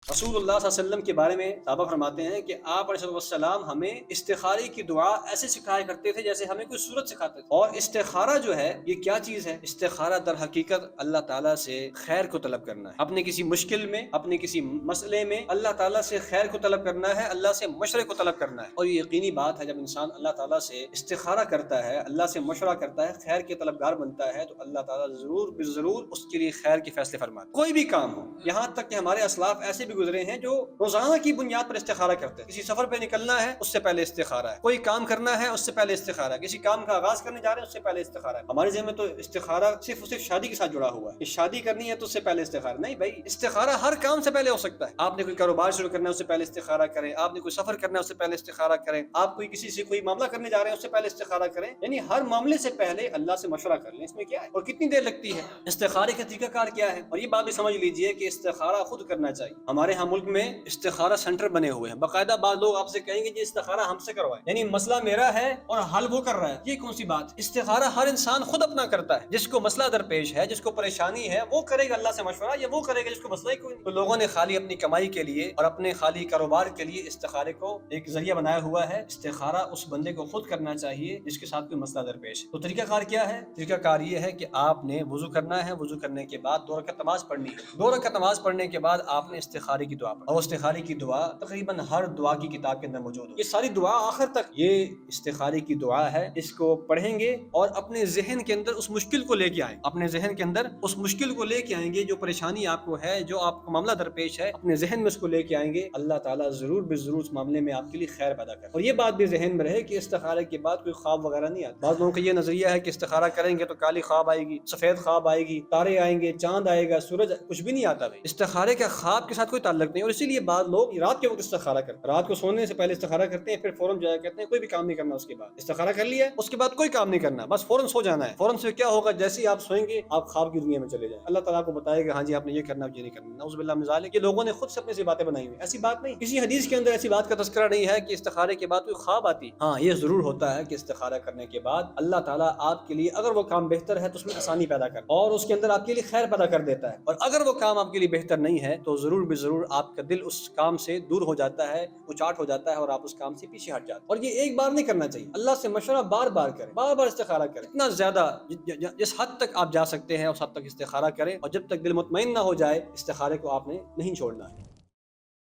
رسول اللہ صلی اللہ علیہ وسلم کے بارے میں صحابہ فرماتے ہیں کہ آپ علیہ السلام ہمیں استخارے کی دعا ایسے سکھایا کرتے تھے جیسے ہمیں کوئی صورت سکھاتے تھے۔ اور استخارہ جو ہے یہ کیا چیز ہے؟ استخارہ در حقیقت اللہ تعالیٰ سے خیر کو طلب کرنا ہے، اپنے کسی مشکل میں، اپنے کسی مسئلے میں اللہ تعالیٰ سے خیر کو طلب کرنا ہے، اللہ سے مشورے کو طلب کرنا ہے۔ اور یہ یقینی بات ہے جب انسان اللہ تعالیٰ سے استخارہ کرتا ہے، اللہ سے مشورہ کرتا ہے، خیر کے طلبگار بنتا ہے، تو اللہ تعالیٰ ضرور بالضرور اس کے لیے خیر کے فیصلے فرماتا ہے۔ کوئی بھی کام ہو، یہاں تک کہ ہمارے اسلاف ایسے بھی گزرے ہیں جو روزانہ کی بنیاد پر استخارہ کرتے ہیں۔ کسی سفر پہ نکلنا ہے اس سے پہلے استخارہ ہے، کوئی کام کرنا ہے اس سے پہلے استخارہ ہے، کسی کام کا آغاز کرنے جا رہے ہیں اس سے پہلے استخارہ ہے۔ ہمارے ذہن میں تو استخارہ صرف شادی کے ساتھ جڑا ہوا ہے کہ شادی کرنی ہے تو اس سے پہلے استخارہ، نہیں بھائی، استخارہ ہر کام سے پہلے ہو سکتا ہے۔ آپ نے کوئی کاروبار شروع کرنا ہے اس سے پہلے استخارہ کریں، آپ نے کوئی سفر کرنا ہے اس سے پہلے استخارہ کریں، آپ کوئی کسی سے کوئی معاملہ کرنے جا رہے ہیں اس سے پہلے استخارہ کریں، یعنی ہر معاملے سے پہلے اللہ سے مشورہ کر لیں۔ اس میں کیا ہے اور کتنی دیر لگتی ہے؟ استخارے کا طریقہ کار کیا ہے؟ اور یہ بات بھی سمجھ لیجئے کہ استخارہ خود کرنا چاہیے۔ ہمارے ہاں ملک میں استخارہ سینٹر بنے ہوئے ہیں، باقاعدہ بعض لوگ آپ سے کہیں گے کہ استخارہ ہم سے کروائیں، یعنی مسئلہ میرا ہے اور حل وہ کر رہا ہے۔ یہ کون سی بات؟ استخارہ ہر انسان خود اپنا کرتا ہے، جس کو مسئلہ درپیش ہے، جس کو پریشانی ہے، وہ کرے گا اللہ سے مشورہ، یا وہ کرے گا جس کو مسئلہ ہی کوئی نہیں۔ تو لوگوں نے خالی اپنی کمائی کے لیے اور اپنے خالی کاروبار کے لیے استخارے کو ایک ذریعہ بنایا ہوا ہے۔ استخارہ اس بندے کو خود کرنا چاہیے جس کے ساتھ کوئی مسئلہ درپیش ہے۔ تو طریقہ کار کیا ہے؟ طریقہ کار یہ ہے کہ آپ نے وضو کرنا ہے، وضو کرنے کے بعد 2 رکعت نماز پڑھنی ہے، 2 رکعت نماز پڑھنے کے بعد آپ نے استخارے کی دعا پڑھنی، اور استخارے کی دعا تقریباً ہر دعا کی کتاب کے اندر موجود ہو۔ یہ ساری دعا آخر تک یہ استخارے کی دعا ہے، اس کو پڑھیں گے اور اپنے ذہن کے اندر اس مشکل کو لے کے آئیں، اپنے ذہن کے اندر اس مشکل کو لے کے آئیں گے، جو پریشانی آپ کو ہے، جو آپ کو معاملہ درپیش ہے، اپنے ذہن میں اس کو لے کے آئیں گے، اللہ تعالیٰ ضرور بالضرور اس معاملے میں آپ کے لیے خیر پیدا کرے۔ اور یہ بات بھی ذہن میں رہے کہ استخارے کے بعد کوئی خواب وغیرہ نہیں آتا۔ بعض لوگوں کا یہ نظریہ ہے کہ استخارہ کریں گے تو کالی خواب آئے گی، سفید خواب آئے گی، تارے آئیں گے، چاند آئے گا، سورج، کچھ بھی نہیں آتا بھائی۔ استخارے کا خواب کے ساتھ کوئی تعلق نہیں، اور اسی لیے بعض لوگ رات کے وقت استخارہ کرتے ہیں، رات کو سونے سے پہلے استخارہ کرتے ہیں، پھر فوراً جو ہے کہتے ہیں کوئی بھی کام نہیں کرنا، اس کے بعد استخارہ کر لیا ہے اس کے بعد کوئی کام نہیں کرنا، بس فوراً سو جانا ہے۔ فوراً سے کیا ہوگا؟ جیسے ہی آپ سوئیں گے آپ خواب کی دنیا میں چلے جائیں، اللہ تعالیٰ کو بتائے گا ہاں جی آپ نے یہ کرنا یہ نہیں کرنا، نعوذ باللہ من ذالک۔ یہ لوگوں نے خود سے اپنے سے باتیں بنائی ہوئی، ایسی بات نہیں، کسی حدیث کے اندر ایسی بات کا تذکرہ نہیں ہے کہ استخارے کے بعد کوئی خواب آتی۔ ہاں یہ ضرور ہوتا ہے کہ استخارہ کرنے کے بعد اللہ تعالیٰ آپ کے لیے اگر وہ کام بہتر ہے تو اس میں آسانی پیدا کرتا ہے اور اس کے اندر آپ کے لیے خیر پیدا کر دیتا ہے، اور اگر وہ کام آپ کے لیے بہتر نہیں ہے تو ضرور بضرور آپ کا دل اس کام سے دور ہو جاتا ہے، اچاٹ ہو جاتا ہے، اور آپ اس کام سے پیچھے ہٹ جاتے ہیں۔ اور یہ ایک بار نہیں کرنا چاہیے، اللہ سے مشورہ بار بار کریں، بار بار استخارہ کریں، اتنا زیادہ جس حد تک آپ جا سکتے ہیں اس حد تک استخارہ کریں، اور جب تک دل مطمئن نہ ہو جائے استخارے کو آپ نے نہیں چھوڑنا ہے۔